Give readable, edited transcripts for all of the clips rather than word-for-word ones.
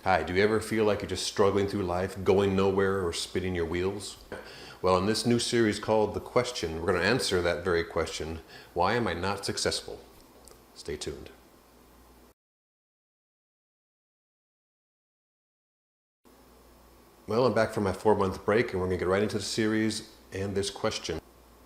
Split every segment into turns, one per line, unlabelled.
Hi, do you ever feel like you're just struggling through life, going nowhere, or spinning your wheels? Well, in this new series called The Question, we're going to answer that very question. Why am I not successful? Stay tuned. Well, I'm back from my 4-month break, and we're going to get right into the series and this question.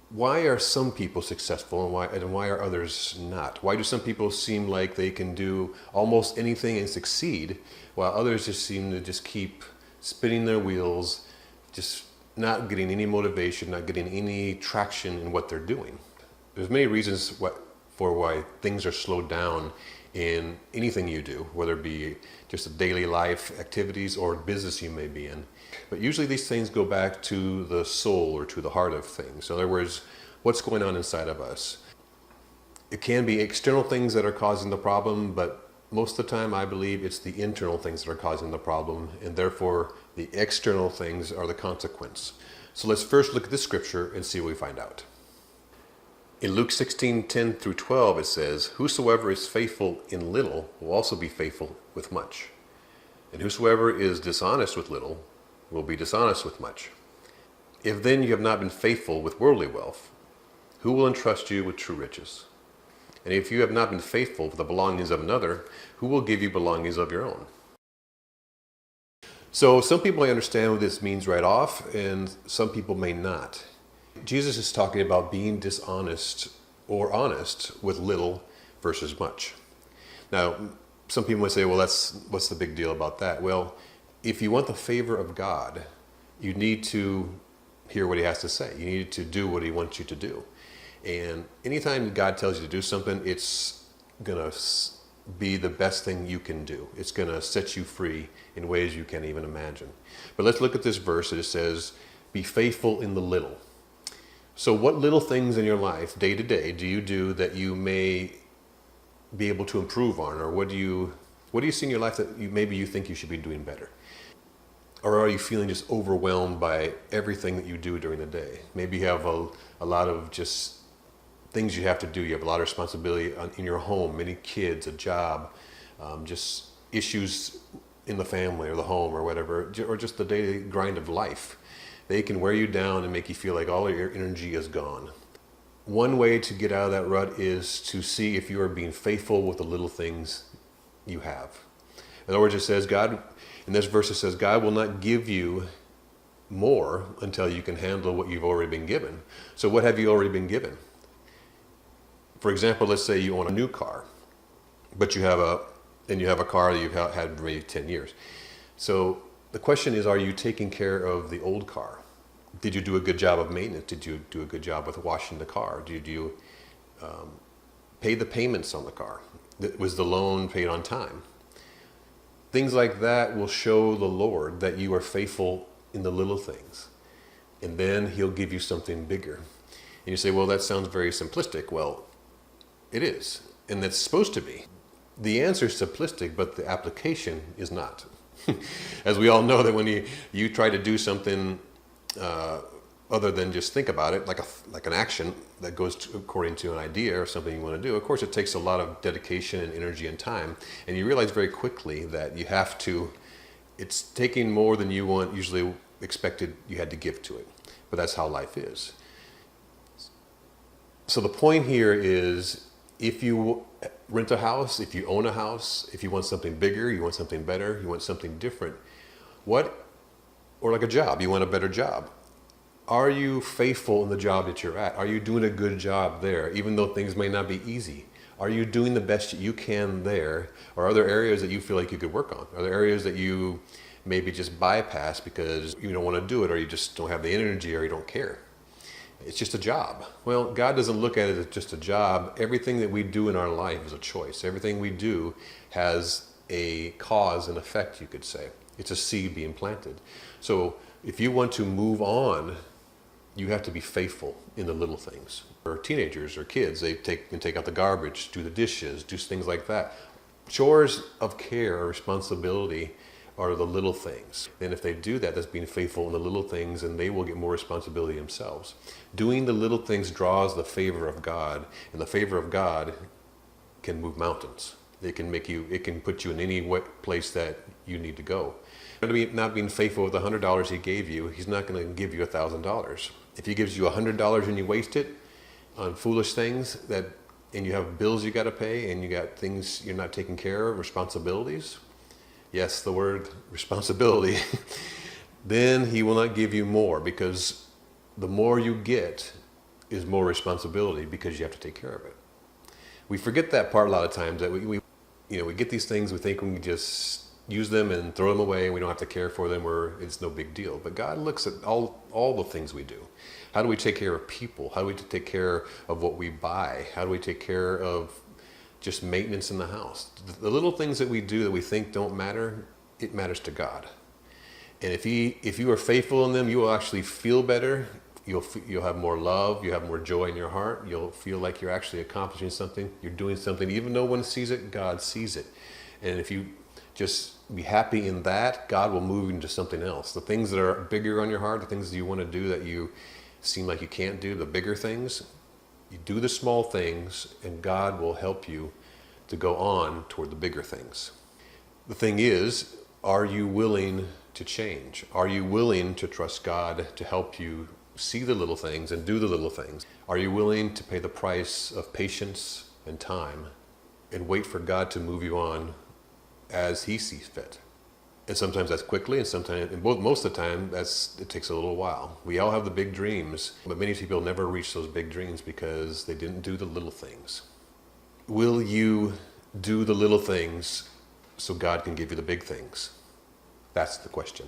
Why are some people successful and why are others not? Why do some people seem like they can do almost anything and succeed, while others just seem to just keep spinning their wheels, just not getting any motivation, not getting any traction in what they're doing? There's many reasons for why things are slowed down in anything you do, whether it be just a daily life activities or business you may be in. But usually these things go back to the soul or to the heart of things. In other words, what's going on inside of us. It can be external things that are causing the problem, but most of the time I believe it's the internal things that are causing the problem, and therefore the external things are the consequence. So let's first look at this scripture and see what we find out. In Luke 16:10 through 12, it says, "Whosoever is faithful in little will also be faithful with much. And whosoever is dishonest with little will be dishonest with much. If then you have not been faithful with worldly wealth, who will entrust you with true riches? And if you have not been faithful with the belongings of another, who will give you belongings of your own?" So some people may understand what this means right off, and some people may not. Jesus is talking about being dishonest or honest with little versus much. Now, some people might say, well, what's the big deal about that? Well, if you want the favor of God, you need to hear what he has to say. You need to do what he wants you to do. And anytime God tells you to do something, it's going to be the best thing you can do. It's going to set you free in ways you can't even imagine. But let's look at this verse. It says, be faithful in the little. So what little things in your life, day to day, do you do that you may be able to improve on? Or what do you see in your life that maybe you think you should be doing better? Or are you feeling just overwhelmed by everything that you do during the day? Maybe you have a lot of just things you have to do. You have a lot of responsibility in your home, many kids, a job, just issues in the family or the home or whatever, or just the daily grind of life. They can wear you down and make you feel like all of your energy is gone. One way to get out of that rut is to see if you are being faithful with the little things you have. In other words, it says in this verse it says, God will not give you more until you can handle what you've already been given. So what have you already been given? For example, let's say you own a new car, but you have a car that you've had for maybe 10 years. So the question is, are you taking care of the old car? Did you do a good job of maintenance? Did you do a good job with washing the car? Did you pay the payments on the car? Was the loan paid on time? Things like that will show the Lord that you are faithful in the little things. And then he'll give you something bigger. And you say, well, that sounds very simplistic. Well, it is. And that's supposed to be. The answer is simplistic, but the application is not. As we all know that when you try to do something other than just think about it, like an action that goes according to an idea or something you want to do, of course it takes a lot of dedication and energy and time. And you realize very quickly that it's taking more than you usually expected you had to give to it. But that's how life is. So the point here is, if you rent a house, if you own a house, if you want something bigger, you want something better, you want something different, or like a job, you want a better job. Are you faithful in the job that you're at? Are you doing a good job there, even though things may not be easy? Are you doing the best you can there? Or are there areas that you feel like you could work on? Are there areas that you maybe just bypass because you don't want to do it, or you just don't have the energy, or you don't care? It's just a job. Well, God doesn't look at it as just a job. Everything that we do in our life is a choice. Everything we do has a cause and effect, you could say. It's a seed being planted. So if you want to move on, you have to be faithful in the little things. Or teenagers or kids, they can take out the garbage, do the dishes, do things like that. Chores of care or responsibility are the little things. And if they do that, that's being faithful in the little things, and they will get more responsibility themselves. Doing the little things draws the favor of God, and the favor of God can move mountains. It can put you in any place that you need to go. Not being faithful with $100 he gave you, he's not going to give you $1,000. If he gives you $100 and you waste it on foolish things and you have bills you got to pay and you got things you're not taking care of, responsibilities, yes, the word responsibility, then he will not give you more, because the more you get is more responsibility, because you have to take care of it. We forget that part a lot of times, that we get these things, we think we can just use them and throw them away and we don't have to care for them, or it's no big deal. But God looks at all the things we do. How do we take care of people? How do we take care of what we buy? How do we take care of just maintenance in the house? The little things that we do that we think don't matter, it matters to God. And if you are faithful in them, you will actually feel better. You'll have more love. You have more joy in your heart. You'll feel like you're actually accomplishing something. You're doing something. Even though one sees it, God sees it. And if you just be happy in that, God will move into something else. The things that are bigger on your heart, the things that you want to do that you seem like you can't do, the bigger things, you do the small things, and God will help you to go on toward the bigger things. The thing is, are you willing to change? Are you willing to trust God to help you see the little things and do the little things? Are you willing to pay the price of patience and time and wait for God to move you on as he sees fit? And sometimes that's quickly, and sometimes, most of the time, it takes a little while. We all have the big dreams, but many people never reach those big dreams because they didn't do the little things. Will you do the little things so God can give you the big things? That's the question.